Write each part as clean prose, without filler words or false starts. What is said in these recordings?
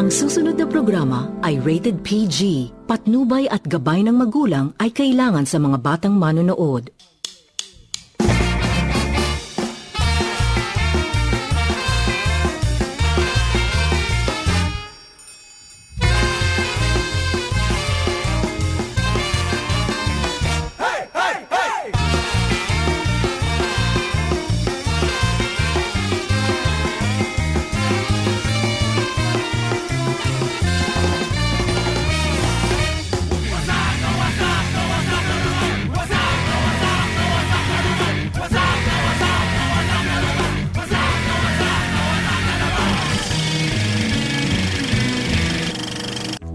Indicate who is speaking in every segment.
Speaker 1: Ang susunod na programa ay rated PG. Patnubay at gabay ng magulang ay kailangan sa mga batang manonood.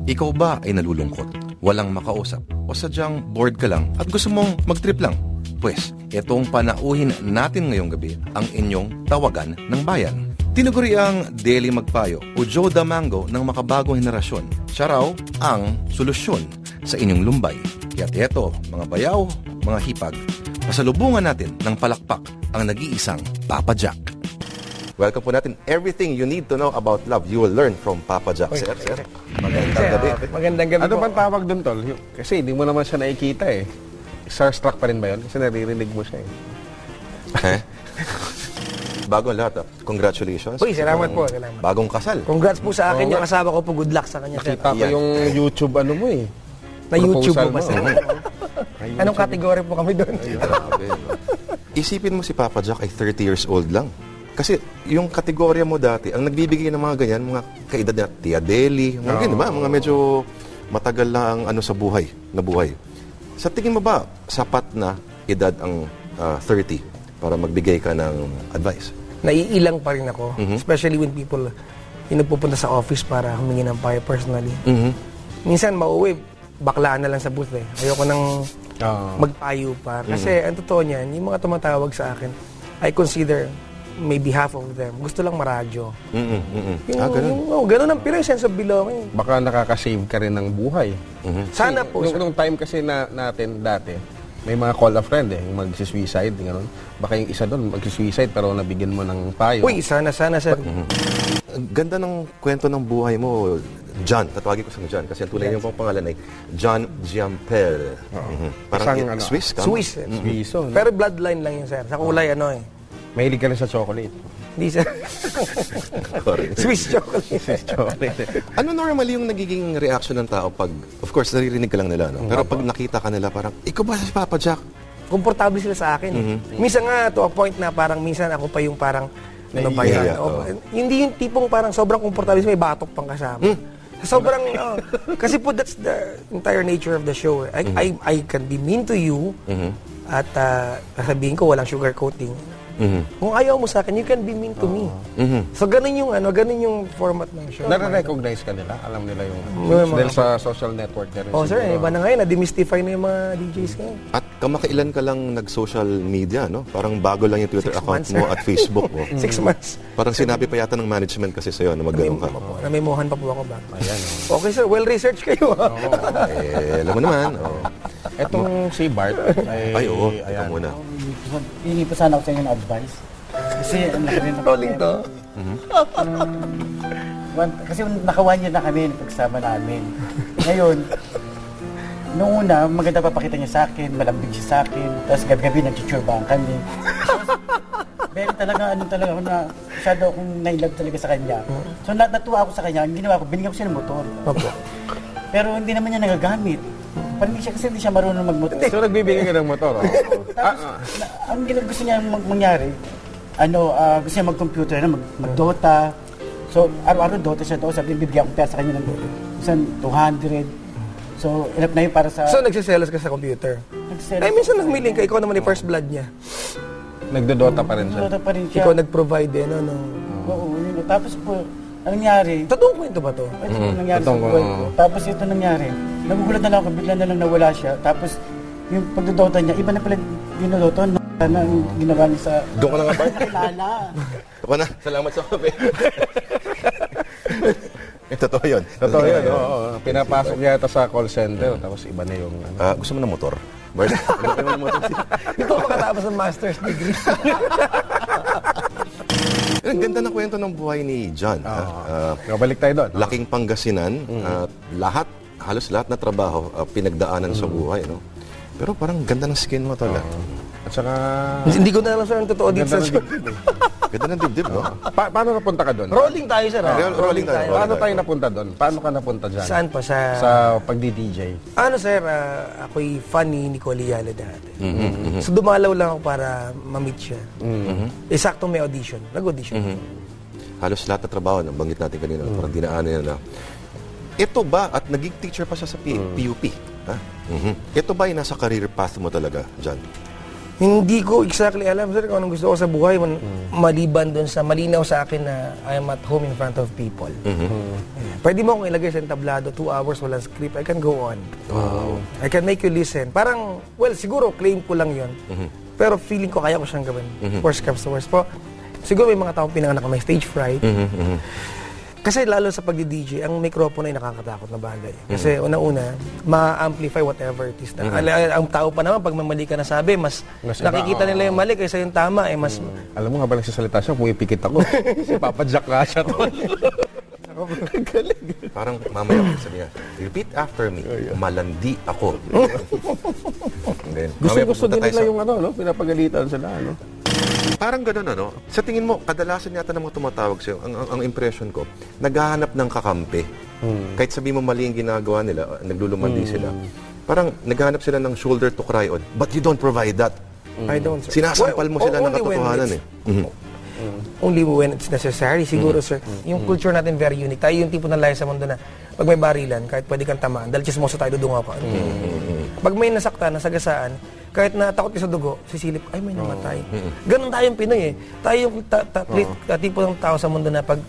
Speaker 2: Ikaw ba ay nalulungkot, walang makausap, o sadyang bored ka lang at gusto mong mag-trip lang? Pwes, itong panauhin natin ngayong gabi ang inyong tawagan ng bayan. Tinuguri ang Daily Magpayo o Joe Damango ng makabagong henerasyon. Siya raw ang solusyon sa inyong lumbay. Kaya't eto, mga bayaw, mga hipag, pasalubungan natin ng palakpak ang nag-iisang Papa Jack. Welcome po natin. Everything you need to know about love, you will learn from Papa Jack. Sir. Magandang gabi.
Speaker 3: Magandang gabi
Speaker 4: Ano
Speaker 3: po.
Speaker 4: bang tawag doon, Tol? Kasi hindi mo naman siya nakikita eh. Starstruck pa rin ba yun? Kasi naririnig mo siya eh.
Speaker 2: Bago ang lahat, congratulations.
Speaker 3: Uy, salamat po. Salamat.
Speaker 2: Bagong kasal.
Speaker 3: Congrats po sa akin yung asawa ko po. Good luck sa kanya. sir.
Speaker 4: Nakita ko yung YouTube ano mo eh.
Speaker 3: Na YouTube
Speaker 4: Proposal
Speaker 3: po ba, sir?
Speaker 4: mo.
Speaker 3: Anong kategory po kami doon?
Speaker 2: Grabe, no? Isipin mo si Papa Jack ay 30 years old lang. Kasi yung kategorya mo dati, ang nagbibigay ng mga ganyan, mga kaedad na Tia Deli, mga ganyan, ba? Mga medyo matagal na ang ano sa buhay, na buhay. Sa tingin mo ba, sapat na edad ang 30 para magbigay ka ng advice?
Speaker 3: Naiilang pa rin ako. Especially when people pupunta sa office para humingi ng payo personally. Minsan mauwi, baklaan na lang sa booth eh. Ayoko nang magpayo pa. Kasi ang totoo niyan, yung mga tumatawag sa akin, I consider maybe half of them. Gusto lang maradyo. Ganun ang pure sense of belonging.
Speaker 4: Baka nakaka-save ka rin ng buhay.
Speaker 3: Sana po.
Speaker 4: Nung time kasi natin dati, may mga call a friend eh, yung mag-suicide, gano'n. Baka yung isa doon mag-suicide pero nabigyan mo ng payo.
Speaker 3: Uy, sana, sir.
Speaker 2: Ganda ng kwento ng buhay mo, John. Tatawagin ko sa John kasi ang tunay niyang pangalan ay John Giampel. Parang
Speaker 4: Isang,
Speaker 2: Swiss ka?
Speaker 3: Swiss.
Speaker 4: Suiso.
Speaker 3: Pero bloodline lang yun, sir. Sa kulay, ano eh.
Speaker 4: Mahilig ka rin sa chocolate.
Speaker 3: Hindi, sir. Swiss chocolate.
Speaker 2: Ano normally yung nagiging reaction ng tao pag, of course, naririnig ka lang nila, no? Pero pag nakita ka nila, parang, ikaw ba si Papa Jack?
Speaker 3: Komportable sila sa akin. Minsan nga, to a point na parang minsan ako pa yung parang, ano ba yan? Hindi yung tipong parang sobrang komportable, may batok pang kasama. Sobrang, kasi po that's the entire nature of the show. I can be mean to you, at sabihin ko, walang sugar coating. Kung ayaw mo sa akin, you can be mean to me. So ganun yung format ng show.
Speaker 4: Nare-recognize ka nila? Alam nila yung dahil sa social network na rin.
Speaker 3: Oh, sir, iba na ngayon, na-demystify na yung mga DJs ngayon.
Speaker 2: At kamakailan ka lang nag-social media, no? Parang bago lang yung Twitter
Speaker 3: 6
Speaker 2: account
Speaker 3: months,
Speaker 2: mo at Facebook mo.
Speaker 3: 6 months.
Speaker 2: Parang sinabi pa yata ng management kasi sa'yo na mag-gano'n ka.
Speaker 3: Namimuhan pa po ako ba? Okay, sir, well-researched kayo.
Speaker 2: Alam mo naman.
Speaker 4: Etong si Bart
Speaker 2: Ay, oo. Ikaw muna.
Speaker 5: Hingi pa sana ako sa inyo ng advice. Kasi ang laki rin
Speaker 3: Rolling to.
Speaker 5: Kasi naka 1 year na kami pagsama namin. Ngayon, noong una, maganda papakita niya sa akin, malambing siya sa akin, tapos gabi-gabi nagchuchurbahan kami. Pero talaga, ako na, masyado akong nailove talaga sa kanya. So natuwa ako sa kanya, ang ginawa ko, binigyan ko siya ng motor. Pero hindi naman niya nagagamit. Parang hindi siya marunong magmotor.
Speaker 4: So nagbibigay ka ng motor?
Speaker 5: Tapos, ang gusto niya mangyari, gusto niya mag-computer na, mag-Dota. So, araw-araw Dota siya doon. Sabi, bibigyan ko pera sa kanya ng isang 200. So, enough na yun para sa...
Speaker 3: So, nagsiselos ka sa computer? Ay, minsan nagmiling ka. Ikaw naman yung first blood niya.
Speaker 4: Nagdodota pa rin siya?
Speaker 5: Nagdodota pa rin siya.
Speaker 3: Ikaw nag-provide eh, no?
Speaker 5: Oo, yun. Tapos po, anong nangyari?
Speaker 3: Totoong kwento ba to?
Speaker 5: Ito nangyari sa buhay ko. Tapos ito nangyari. Nagugulat na lang ako, bigla na lang nawala siya. Tapos, yung pagdodota niya, iba na pala dinodota. Na ginawa niya sa...
Speaker 2: Doon ka na nga ba?
Speaker 5: Nakilala.
Speaker 2: Ako na. Salamat sa kape. Totoo yun.
Speaker 4: Totoo yun, oo. Pinapasok niya ito sa call center, tapos iba na yung...
Speaker 2: Gusto mo ng motor? Bart, gusto mo ng motor?
Speaker 3: Ito makatapos ng master's degree.
Speaker 2: Pero ang ganda ng kwento ng buhay ni John.
Speaker 4: Balik tayo doon.
Speaker 2: Laking Pangasinan, halos lahat na trabaho pinagdaanan sa buhay, no? Pero parang ganda ng skin mo talaga.
Speaker 4: At saka...
Speaker 3: Hindi ko na alam, sir, ang totoo dito
Speaker 4: Ganda
Speaker 3: sa
Speaker 4: ng dibdib eh.
Speaker 2: Ganda ng dibdib, no?
Speaker 4: Paano napunta ka doon?
Speaker 3: Rolling tayo, sir.
Speaker 2: Rolling tayo.
Speaker 4: Paano tayo napunta doon? Paano ka napunta dyan?
Speaker 3: Saan pa?
Speaker 4: Sa pagdi-DJ?
Speaker 3: Ano, sir, ako'y fan ni Nicole Yala dati. So, dumalaw lang ako para ma-meet siya. Saktong may audition. Nag-audition.
Speaker 2: Halos lahat na trabaho, nabanggit natin kanina, parang dinaanan niya na. Ito ba, at naging teacher pa siya sa PUP, ha? Ito ba ay nasa career path mo talaga, John?
Speaker 3: Hindi ko exactly alam, sir, kung anong gusto ko sa buhay. Maliban doon sa, malinaw sa akin na I am at home in front of people. Pwede mo akong ilagay sa entablado, 2 hours, walang script, I can go on. I can make you listen. Parang, well, siguro, claim ko lang yon. Pero feeling ko kaya ko siyang gawin. Worst comes to worst po. Siguro may mga taong pinanganak na may stage fright. Kasi lalo sa pagdi-DJ, ang microphone ay nakakatakot na bagay. Kasi una-una, ma-amplify whatever it is. Ang tao pa naman, pag may mali ka na sabi, mas nakikita nila yung mali kaysa yung tama. Mas...
Speaker 4: Alam mo, habang nagsasalita siya, pumipikit ako. Si Papa Jack nga siya. Galing.
Speaker 2: Parang mamaya sabi niya, repeat after me, malandi ako.
Speaker 4: Gusto din nila yung pinapagalitan sila, ano?
Speaker 2: Parang gano'n, ano? Sa tingin mo, kadalasan yata ng mga tumatawag sa'yo, ang impression ko, naghahanap ng kakampi. Kahit sabi mo mali yung ginagawa nila, naglulumandi sila. Parang naghahanap sila ng shoulder to cry on, but you don't provide that.
Speaker 3: I don't, sir.
Speaker 2: Sinasampal mo sila ng katotohanan, eh.
Speaker 3: Only when it's necessary, siguro, sir. Yung culture natin very unique. Tayo yung tipo ng lahi sa mundo na pag may barilan, kahit pwede kang tamaan, dahil chismoso tayo, dudunga pa. Pag may nasaktan, nasagasaan, kahit natakot ka sa dugo, sisilip, ay may namatay. Ganon tayong Pinoy eh. Tayo yung tipo ng tao sa mundo na pag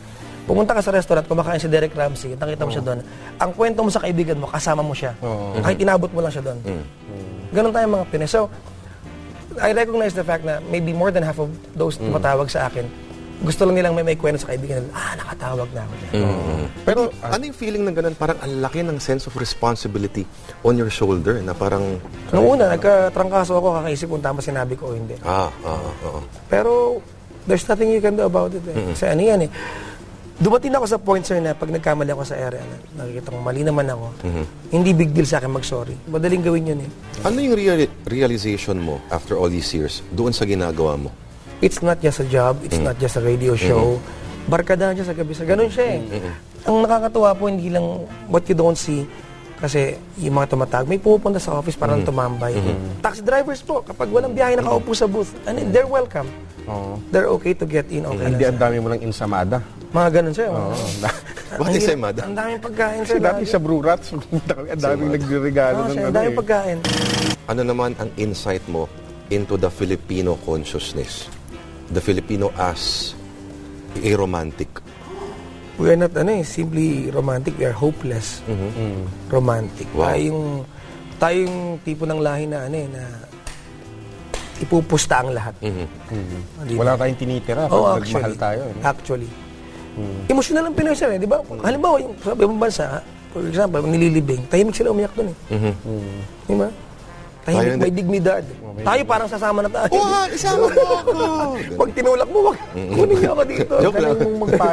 Speaker 3: pumunta ka sa restaurant, kumakain si Derek Ramsey, nakita mo siya doon, ang kwento mo sa kaibigan mo, kasama mo siya. Kahit inabot mo lang siya doon. Ganon tayong mga Pinoy. So, I recognize the fact na maybe more than half of those tumatawag sa akin, gusto lang nilang may kwento sa kaibigan nila, nakatawag na ako dyan.
Speaker 2: Pero ano yung feeling ng ganun? Parang ang laki ng sense of responsibility on your shoulder na parang...
Speaker 3: Noong una, nagkatrangkaso ako, kakaisip kung tama sinabi ko o hindi. Pero, there's nothing you can do about it. Kasi ano yan eh. Dumating ako sa point, sir, na pag nagkamali ako sa area, nakikita kong mali naman ako, hindi big deal sa akin mag-sorry. Madaling gawin yun eh.
Speaker 2: Ano yung realization mo after all these years doon sa ginagawa mo?
Speaker 3: It's not just a job, it's not just a radio show. Barkadahan siya sa gabi. Ganun siya eh. Ang nakakatuwa po, hindi lang what you don't see, kasi yung mga tumatag, may pupunta sa office para tumambay. Taxi drivers po, kapag walang biyahe nakaupo sa booth, they're welcome. They're okay to get in, okay
Speaker 4: Hindi
Speaker 3: lang.
Speaker 4: ang dami mo ng insamada.
Speaker 3: Mga ganun siya.
Speaker 2: What is Emada?
Speaker 3: Ang daming pagkain, sir.
Speaker 4: Kasi dati sa Brew Rats, ang daming nagregalo ng
Speaker 3: Ang daming pagkain.
Speaker 2: Ano naman ang insight mo into the Filipino consciousness? The Filipino as a romantic.
Speaker 3: We are not simply romantic, we are hopeless. Romantic.
Speaker 2: Wow.
Speaker 3: Tayong tipo ng lahi na na ipupusta ang lahat.
Speaker 4: Wala tayong tinitira pag nagmahal tayo.
Speaker 3: Actually. Emotional ang Pinoy, sir, di ba? Halimbawa, sa ibang bansa, for example, nililibing, tahimik sila umiyak doon eh. Di ba? Tahimik, may dignidad. Tayo parang sasama na tayo.
Speaker 2: Isama mo ako!
Speaker 3: Pag tinulak mo, wag kunin niyo ako dito.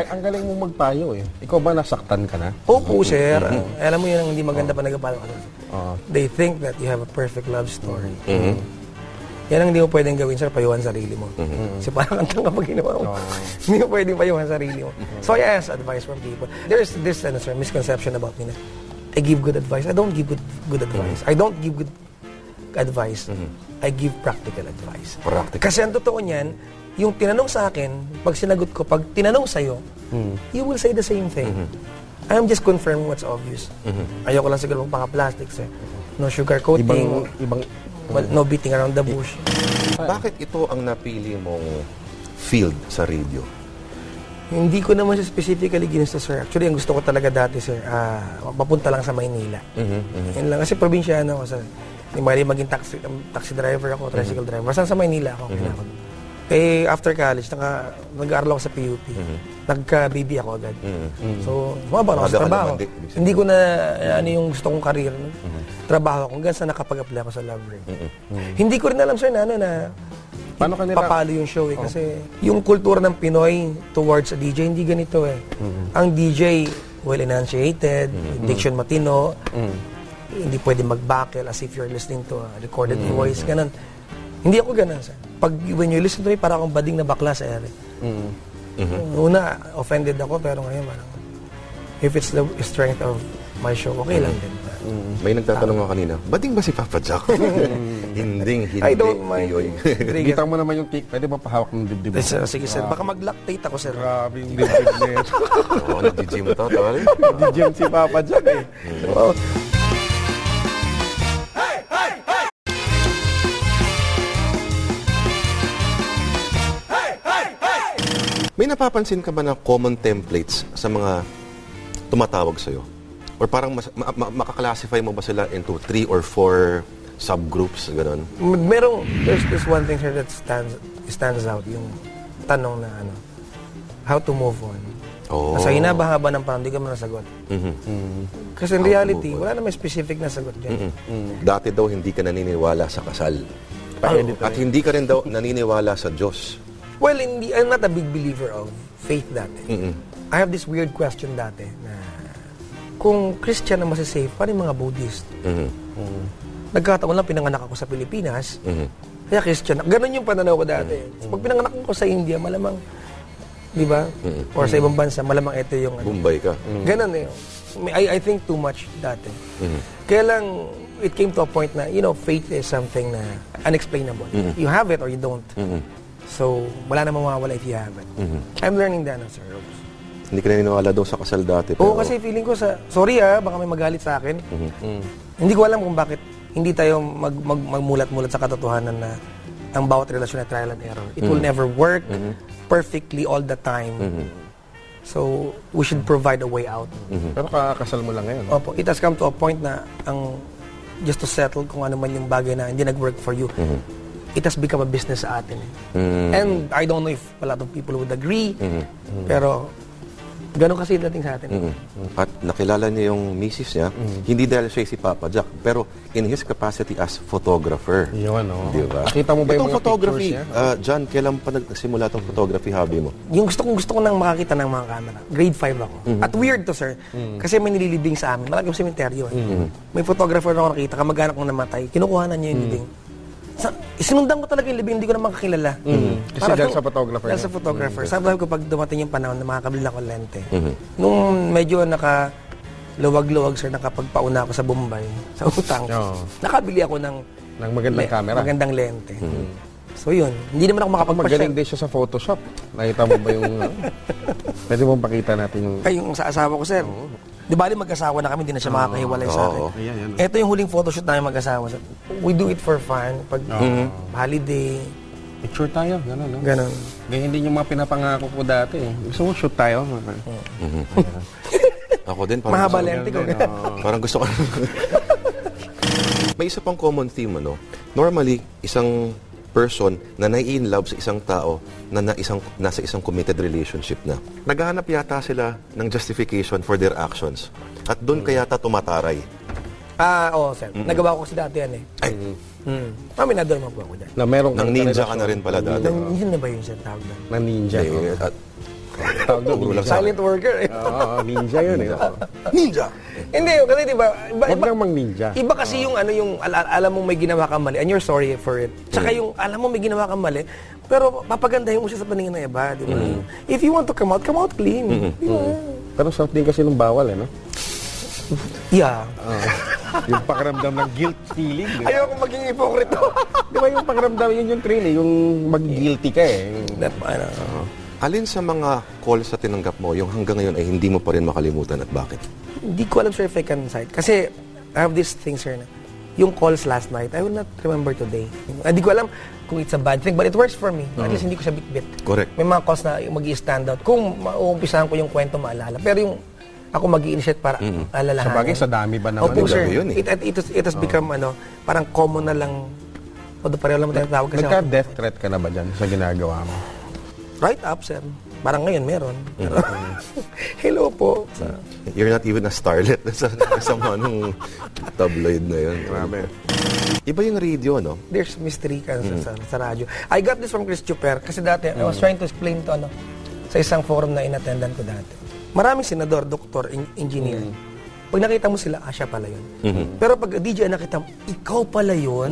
Speaker 4: Ang galing mong magpayo eh. Ikaw ba nasaktan ka na?
Speaker 3: Opo, sir. Alam mo yun ang hindi maganda pa nagpapayo ka. They think that you have a perfect love story. Yan ang hindi mo pwedeng gawin, sir, payuhan sarili mo. Kasi parang antang kapag ginawa mo. Hindi mo pwedeng payuhan sarili mo. So I ask advice from people. There's this misconception about me na I give good advice. I don't give good advice. I don't give good advice. I give practical advice. Kasi ang totoo niyan, yung tinanong sa akin, pag sinagot ko, pag tinanong sa'yo, you will say the same thing. I am just confirming what's obvious. Ayoko lang siguro pang-plastics eh. No sugarcoating. Well, no beating around the bush.
Speaker 2: Bakit ito ang napili mong field sa radio?
Speaker 3: Hindi ko naman siya specifically ginusto, sir. Actually, ang gusto ko talaga dati, sir, mapunta lang sa Maynila. Yan lang. Kasi probinsyano ako, sir. Hindi mali maging taxi driver ako, tricycle driver. Basta sa Maynila ako. After college, nag-aaral ako sa PUP. Nagka-BB ako agad. So, mababa ako sa trabaho. Hindi ko na yung gusto kong career. Trabaho ako hanggang sa nakapag-apply ako sa Love Ring. Hindi ko rin alam, sir, na
Speaker 4: Paano ka nila-
Speaker 3: papalo yung show eh. Kasi yung kultura ng Pinoy towards a DJ, hindi ganito eh. Ang DJ, well enunciated, diction matino, hindi pwede mag-buckle as if you're listening to a recorded voice, ganun. Hindi ako ganun, sir. Pag when you listen to me, para akong bading na bakla sa ere. Una, offended ako, pero ngayon parang, if it's the strength of my show, okay lang din.
Speaker 2: May nagtatanong nga kanina, bading ba si Papa Jack? Hindi.
Speaker 3: I don't mind.
Speaker 2: Yoy.
Speaker 4: Bitaw mo naman yung cake. Pwede ba pahawak ng dibdib mo?
Speaker 3: Sige, sir. Baka mag-lactate ako, sir.
Speaker 4: Grabe yung dibdib na ito.
Speaker 2: Oo, nag-gym to, tol.
Speaker 4: Di-gym si Papa Jack eh.
Speaker 3: Oh,
Speaker 2: May napapansin ka ba na common templates sa mga tumatawag sa'yo? Or parang makaklasify mo ba sila into 3 or 4 subgroups, gano'n?
Speaker 3: there's one thing here that stands out, yung tanong na how to move on.
Speaker 2: Oh.
Speaker 3: Nasa hinaba-haba ng panahon, hindi ka man nasagot. Kasi in reality, wala na may specific na sagot dyan.
Speaker 2: Dati daw hindi ka naniniwala sa kasal. At hindi ka rin daw naniniwala sa Diyos.
Speaker 3: Well, I'm not a big believer of faith dati. I have this weird question dati na kung Christian na masasave, paano yung mga Buddhist? Nagkataon lang, pinanganak ako sa Pilipinas, kaya Christian. Ganon yung pananaw ko dati. Pag pinanganak ko sa India, malamang, di ba? Or sa ibang bansa, malamang ito yung...
Speaker 2: Bombay ka.
Speaker 3: Ganon eh. I think too much dati. Kaya lang, it came to a point na, faith is something na unexplainable. You have it or you don't. So, wala na mawawala if you have it. I'm learning that now, Sir Robes.
Speaker 2: Hindi ka naniniwala daw sa kasal dati.
Speaker 3: Oo, kasi feeling ko sorry baka may magalit sa akin. Hindi ko alam kung bakit hindi tayo magmulat-mulat sa katotohanan na ang bawat relasyon ay trial and error. It will never work perfectly all the time. So, we should provide a way out.
Speaker 4: Pero kakasal mo lang ngayon.
Speaker 3: Opo, it has come to a point na just to settle kung ano man yung bagay na hindi nag-work for you. It has become a business sa atin. And I don't know if a lot of people would agree, pero ganun kasi dating sa atin.
Speaker 2: At nakilala niya yung misis niya, hindi dahil siya si Papa Jack, pero in his capacity as photographer.
Speaker 4: Yun,
Speaker 2: Di ba?
Speaker 4: Nakita mo ba yung
Speaker 2: Itong
Speaker 4: mga
Speaker 2: photography,
Speaker 4: pictures niya?
Speaker 2: John, kailan pa nagsimula itong photography hobby mo?
Speaker 3: Yung gusto ko nang makakita ng mga camera. Grade 5 ako. At weird to, sir. Kasi may nililibing sa amin. Malaking sementeryo. May photographer na ako nakita, kamag-anak kong namatay. Kinukuhanan niya yung libing. Sinundan ko talaga yung libing, hindi ko na makakilala.
Speaker 4: Kasi dahil sa photographer.
Speaker 3: Dahil sa photographer. Sabi ko pag dumating yung panahon na makakabili ako ng lente. Nung medyo luwag-luwag, sir, nakapagpauna ako sa Bombay, sa utang. Nakabili ako ng
Speaker 4: magandang camera.
Speaker 3: Magandang lente. So yun, hindi naman ako makapagpasya.
Speaker 4: Magaling din siya sa Photoshop. Nakita mo ba yung... Pwede mo pakita natin yung...
Speaker 3: Ay, yung sa asawa ko, sir. Di ba, mag-asawa na kami, hindi na siya makakahiwalay sa akin. Ito yung huling photoshoot namin mag-asawa. We do it for fun. Pag holiday.
Speaker 4: Picture tayo, gano'n, no?
Speaker 3: Ganon.
Speaker 4: Ganyan din yung mga pinapangako ko dati. Gusto mo shoot tayo?
Speaker 2: Ako din.
Speaker 3: Mahaba lente ko.
Speaker 2: Parang gusto ko. May isa pang common theme, Normally, isang person na nai-in love sa isang tao na nasa isang committed relationship na. Naghahanap yata sila ng justification for their actions. At doon kaya tumataray.
Speaker 3: Oo, sir. Nagawa ko kasi dati yan eh.
Speaker 2: Ay.
Speaker 3: Minador mo po ako dyan.
Speaker 4: Na meron
Speaker 2: Nang ninja ka na rin pala dati.
Speaker 3: Yun na ba yun siya tawag doon?
Speaker 4: Na ninja.
Speaker 2: At
Speaker 4: Tawag doon.
Speaker 3: Silent worker eh.
Speaker 4: Oo, ninja yun eh.
Speaker 2: ninja!
Speaker 3: Hindi, kasi diba,
Speaker 4: Huwag kang mang-ninja.
Speaker 3: Iba kasi yung alam mong may ginawa kang mali and you're sorry for it. Tsaka yung alam mo may ginawa kang mali, pero papagandahin mo siya sa paningin ng iba, di ba? If you want to come out clean. Di ba?
Speaker 4: Pero sarap din kasi nung bawal, no?
Speaker 3: Yeah.
Speaker 4: Yung pakiramdam ng guilt feeling. Di ba?
Speaker 3: Ayoko maging hypocrite.
Speaker 4: Di ba yung pakiramdam, yun yung thrill eh. Yung mag-guilty ka eh.
Speaker 2: Alin sa mga calls na tinanggap mo, yung hanggang ngayon ay hindi mo pa rin makalimutan at bakit?
Speaker 3: Hindi ko alam, sir, if I can cite. Kasi I have these things, sir, na yung calls last night, I will not remember today. Hindi ko alam kung it's a bad thing, but it works for me. At least hindi ko siya bit-bit.
Speaker 2: Correct.
Speaker 3: May mga calls na mag-i-stand out. Kung mauumpisahan ko yung kwento, maalala. Pero yung ako mag-i-initiate para alalahanin.
Speaker 4: Sa bagay, sa dami ba naman?
Speaker 3: Opo, sir.
Speaker 2: Yun, eh.
Speaker 3: It has become, parang common na lang. Pareho lang tinatawag kasi ako.
Speaker 4: Nagka-death threat ka na ba dyan sa ginagawa mo?
Speaker 3: Right up, sir. Parang ngayon meron. Hello po.
Speaker 2: You're not even a starlet sa manong tabloid na yun.
Speaker 4: Grabe.
Speaker 2: Iba yung radio, no?
Speaker 3: There's mystery ka sa radyo. I got this from Chris Chuper kasi dati, I was trying to explain to sa isang forum na inattendan ko dati. Maraming senador, doktor, engineer. Pag nakita mo sila, siya pala yun. Pero pag DJ nakita mo, ikaw pala yun,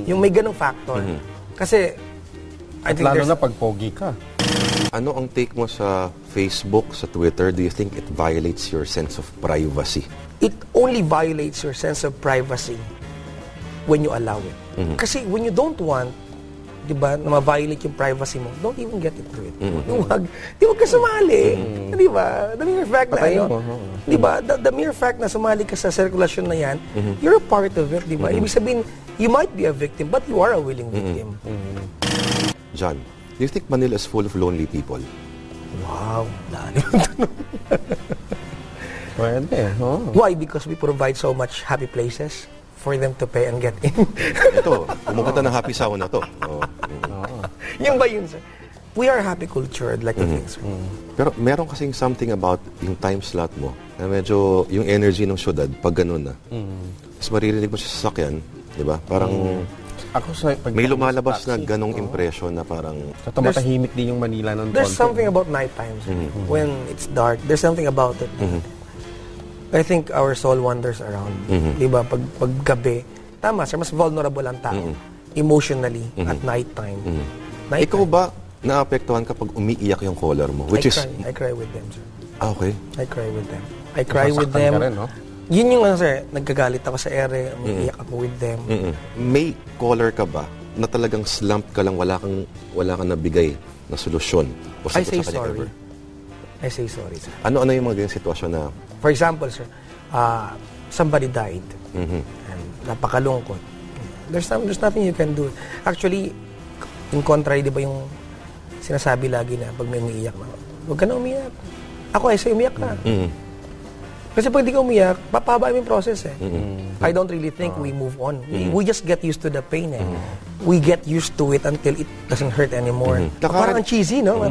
Speaker 3: yung may ganong factor. Kasi, I
Speaker 4: At
Speaker 3: think
Speaker 4: lalo
Speaker 3: there's...
Speaker 4: na pag pogi ka.
Speaker 2: Ano ang take mo sa Facebook, sa Twitter? Do you think it violates your sense of privacy?
Speaker 3: It only violates your sense of privacy when you allow it. Kasi when you don't want, di ba, na ma-violate yung privacy mo, don't even get into it. Huwag ka sumali. Di ba? The mere fact na, di ba, the mere fact na sumali ka sa sirkulasyon na yan, you're a part of it, di ba? Ibig sabihin, you might be a victim, but you are a willing victim.
Speaker 2: John, do you think Manila is full of lonely people?
Speaker 3: Wow, lalim.
Speaker 4: Pwede,
Speaker 3: Why? Because we provide so much happy places for them to pay and get in.
Speaker 2: Ito, pumunta ng happy sauna to.
Speaker 3: Yung ba yun, sir? We are happy cultured, like the things.
Speaker 2: Pero meron kasing something about yung time slot mo na medyo yung energy ng syudad pag ganun na. Tapos maririnig mo siya sa sasakyan, di ba? Parang
Speaker 4: Ako sa pag
Speaker 2: may lumalabas na ganong impression na parang
Speaker 4: sa tumatahimik din yung Manila ng
Speaker 3: There's
Speaker 4: konti.
Speaker 3: something about night times. When it's dark, there's something about it. I think our soul wanders around. Di ba? Pag gabi, tama sir, mas vulnerable ang tao. Emotionally, at night time.
Speaker 2: ikaw ba naapektuhan kapag umiiyak yung caller mo? Which
Speaker 3: I cry with them, sir.
Speaker 2: Okay.
Speaker 3: I cry with them. I cry with
Speaker 4: Nasasaktan
Speaker 3: them.
Speaker 4: ka rin, no?
Speaker 3: Yun yung sir, nagkagalit ako sa ere, umiiyak ako with them.
Speaker 2: May caller ka ba na talagang slump ka lang, wala kang nabigay na solusyon? O
Speaker 3: I
Speaker 2: sagot
Speaker 3: say
Speaker 2: sa kanya
Speaker 3: sorry.
Speaker 2: ever?
Speaker 3: I say sorry, sir.
Speaker 2: Ano yung mga ganyan sitwasyon na
Speaker 3: For example, sir, somebody died. And napakalungkot. There's nothing you can do. Actually, in contrary, di ba yung sinasabi lagi na pag may umiiyak na, huwag ka na umiyak. Ako, I say umiyak ka. Kasi pag di ka umiyak, papahaba yung process eh. I don't really think we move on. We just get used to the pain eh. We get used to it until it doesn't hurt anymore. Parang ang cheesy, no?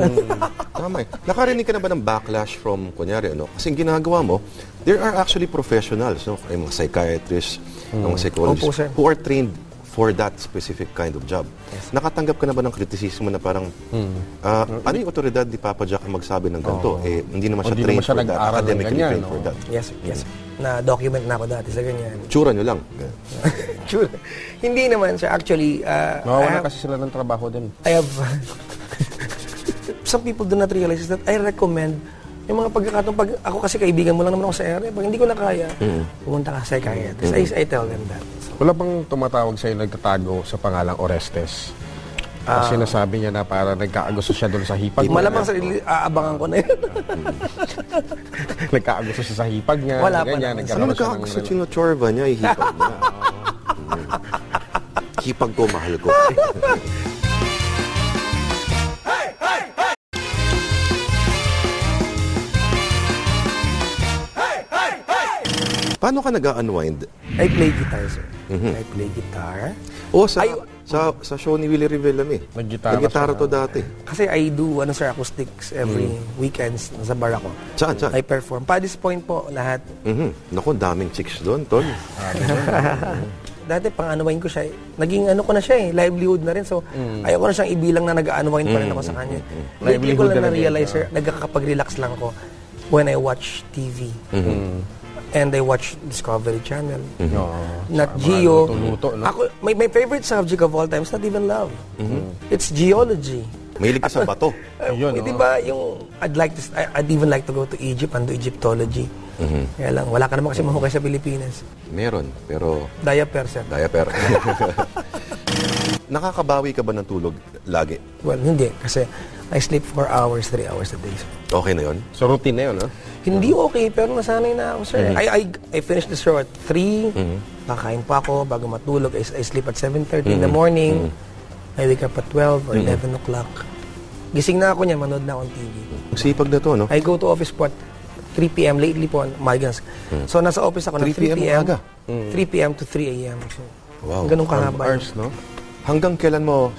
Speaker 2: Tama eh. Nakarinig ka na ba ng backlash from, kunyari, ano? Kasi yung ginagawa mo, there are actually professionals, no? Ay, mga psychiatrists, mga psychologists,
Speaker 3: Opo, sir.
Speaker 2: who are trained for that specific kind of job. Nakatanggap ka na ba ng kritisismo na parang, ano yung otoridad ni Papa Jack ang magsabi ng ganito? Eh, hindi naman siya
Speaker 4: Hindi
Speaker 2: trained
Speaker 4: naman siya
Speaker 2: for that,
Speaker 4: nag-aral ng
Speaker 2: academically
Speaker 4: ganyan,
Speaker 2: trained
Speaker 4: no?
Speaker 2: for that.
Speaker 3: Yes, yes. Na-document na ako dati sa ganyan.
Speaker 2: Tsura nyo lang.
Speaker 3: Sure. Hindi naman siya. Actually,
Speaker 4: Nawawala kasi sila ng trabaho din.
Speaker 3: I have... Some people do not realize that I recommend yung mga pagkakataon, pag ako kasi kaibigan mo lang naman ako sa ere, pag hindi ko na kaya, pumunta ka sa psychiatrist. I tell them that. So,
Speaker 4: Wala bang tumatawag sa'yo nagtatago sa pangalang Orestes? Kasi nasabi niya na para nagkaagusto siya doon sa hipag niya.
Speaker 3: malamang sa aabangan ko na yun.
Speaker 4: Nagkaagusto siya sa hipag niya.
Speaker 3: Wala pa
Speaker 4: ganyan,
Speaker 3: naman.
Speaker 2: Ano
Speaker 4: nagkaroon siya ng
Speaker 2: nagkakagusto chinotsorba niya? Hipag niya. Hipag ko, mahal ko. Paano ka nag-unwind?
Speaker 3: I play guitar, sir. I play guitar.
Speaker 2: O sa show ni Willie Rivellame.
Speaker 4: Naggitara
Speaker 2: Naggitara
Speaker 4: siya.
Speaker 2: to dati.
Speaker 3: Kasi I do, sir, acoustics every weekends sa bar ako.
Speaker 2: Saan?
Speaker 3: I perform. Paddy's Point po, lahat.
Speaker 2: Naku, daming chicks doon, Tol.
Speaker 3: Dati pang-unwind ko siya. Naging ko na siya livelihood na rin. So, ayoko na siyang ibilang na nag-unwind pa rin ako sa kanya. Lately ko
Speaker 4: Livelihood
Speaker 3: lang
Speaker 4: na rin
Speaker 3: na-realize, sir, nagkakapag-relax lang ako when I watch TV. And I watch Discovery Channel. Not Geo.
Speaker 4: luto-luto, no?
Speaker 3: Ako, my favorite subject of all time is not even love. It's geology.
Speaker 2: Mahilig ka sa bato.
Speaker 4: Yun,
Speaker 3: Di ba, yung I'd even like to go to Egypt and do Egyptology. Kaya lang, wala ka naman kasi mahukay sa Pilipinas.
Speaker 2: Meron, pero
Speaker 3: Diaper, sir.
Speaker 2: diaper. Nakakabawi ka ba ng tulog lagi?
Speaker 3: Well, hindi. Kasi I sleep 4 hours, 3 hours a day. So.
Speaker 2: Okay na yon?
Speaker 4: So routine na yun, ha?
Speaker 3: Hindi okay, pero nasanay na ako, sir. I finished the show at 3. Kakain pa ako bago matulog. I sleep at 7:30 in the morning. I wake up at 12 or 11 o'clock. Gising na ako niya, manood na akong TV.
Speaker 2: Ang sipag na to, no?
Speaker 3: I go to office po at 3 p.m. Lately po, umagas. So, nasa office ako ng
Speaker 2: 3
Speaker 3: 3
Speaker 2: p.m.
Speaker 3: p.m.
Speaker 2: umaga?
Speaker 3: 3 p.m. to 3 a.m. So,
Speaker 2: Wow.
Speaker 3: ganun kahaba.
Speaker 4: Hours, no?
Speaker 2: Hanggang kailan mo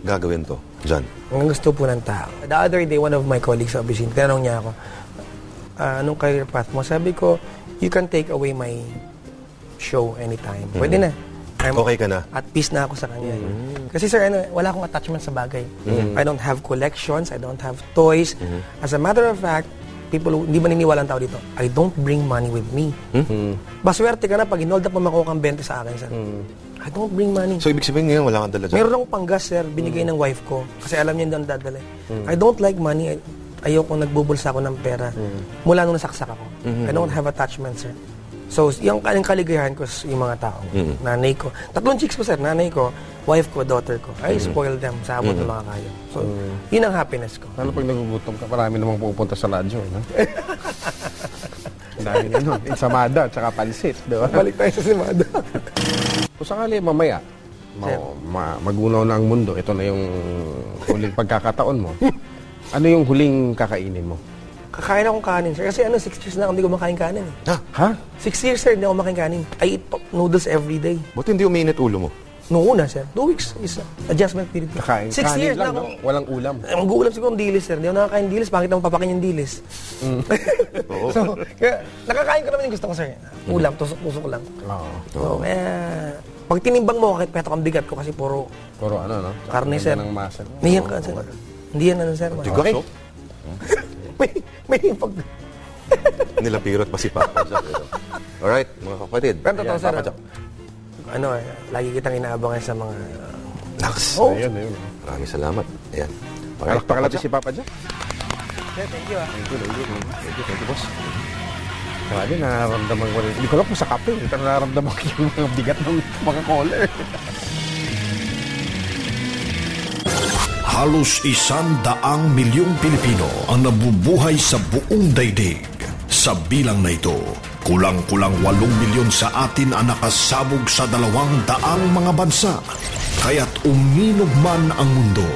Speaker 2: gagawin to, John?
Speaker 3: Ang gusto po ng tao. The other day, one of my colleagues sa opisina, tinanong niya ako, anong career path mo? Sabi ko, you can take away my show anytime. Pwede na.
Speaker 2: Okay ka na?
Speaker 3: At peace na ako sa kanya. Kasi sir, wala akong attachment sa bagay. I don't have collections, I don't have toys. As a matter of fact, people who, hindi maniniwala ang tao dito, I don't bring money with me. Baswerte ka na pag inold up mo makuha kang 20 sa akin, sir. I don't bring money.
Speaker 2: So, ibig sabihin ngayon, wala kang dala dyan?
Speaker 3: Meron akong panggas, sir, binigay ng wife ko. Kasi alam niya hindi dadala. I don't like money. Ayoko nagbubulsa ako ng pera. Mula nung nasaksak ako. I don't have attachment, sir. So, yung kaligayahan ko yung mga tao. Nanay ko. 3 chicks ko, sir. Nanay ko, wife ko, daughter ko. I spoil them sa abot ng mga kaya. So, yun ang happiness ko.
Speaker 4: Ano pag nagugutom ka, marami namang pupunta sa radyo, no? Dahil ano, ensamada, tsaka pansit, di ba?
Speaker 3: Balik tayo sa simada.
Speaker 4: Kung sakali mamaya, magunaw na ang mundo, ito na yung huling pagkakataon mo. Ano yung huling kakainin mo?
Speaker 3: Kakain akong kanin, sir. Kasi 6 years na akong hindi kumakain kanin.
Speaker 4: Ha?
Speaker 3: 6 years, sir, hindi ako kumakain kanin. I eat noodles every day.
Speaker 2: Buti hindi umiinit ulo mo.
Speaker 3: Noong una, sir. 2 weeks is adjustment period.
Speaker 4: Kakain
Speaker 3: 6
Speaker 4: kanin
Speaker 3: years
Speaker 4: lang,
Speaker 3: na
Speaker 4: no? Walang ulam.
Speaker 3: Mag-uulam siguro ng dilis, sir. Hindi ako nakakain dilis. Bakit naman papakin yung dilis? So, kaya, nakakain ko naman yung gusto ko, sir. Ulam, tusok-tusok lang. So, pag tinimbang mo, kahit peto kang bigat ko kasi puro
Speaker 4: Puro no?
Speaker 3: karne, sir.
Speaker 4: Ng muscle.
Speaker 3: Hindi yan ka, sir. Hindi yan, sir.
Speaker 2: Okay.
Speaker 3: May pag...
Speaker 2: Nilapirot pa si Papa Jack. Alright, mga kapatid.
Speaker 3: Pero totoo,
Speaker 2: Ayan,
Speaker 3: sir.
Speaker 2: Papa Jack.
Speaker 3: Lagi kitang inaabangan sa mga...
Speaker 2: Naks.
Speaker 4: Ayun.
Speaker 2: Maraming salamat. Ayan.
Speaker 4: Palakpakan natin si Papa Jack.
Speaker 3: Sir, thank you,
Speaker 2: Thank you, boss.
Speaker 4: Grabe, nararamdaman ko rin. Hindi ko lang kung sa kape, pero nararamdaman ko yung mga bigat ng mga caller.
Speaker 6: Halos 100 milyong Pilipino ang nabubuhay sa buong daigdig. Sa bilang na ito, kulang-kulang 8 milyon sa atin ang nakasabog sa 200 mga bansa. Kaya't uminog man ang mundo,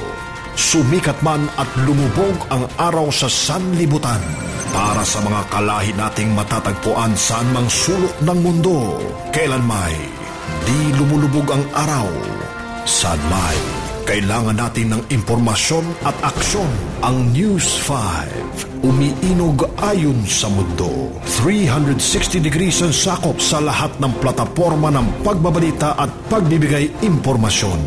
Speaker 6: sumikat man at lumubog ang araw sa sanlibutan. Para sa mga kalahi nating matatagpuan saan mang sulok ng mundo, kailan may di lumulubog ang araw, saan may kailangan natin ng impormasyon at aksyon. Ang News 5, umiinog ayon sa mundo. 360 degrees ang sakop sa lahat ng plataporma ng pagbabalita at pagbibigay impormasyon.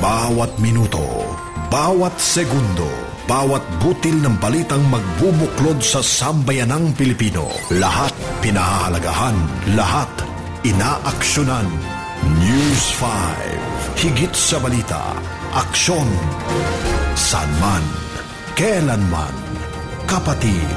Speaker 6: Bawat minuto, bawat segundo, bawat butil ng balitang magbubuklod sa sambayanang Pilipino. Lahat pinahahalagahan, lahat inaaksyonan. News 5, higit sa balita, aksyon. Saan man, kailan man, kapatid.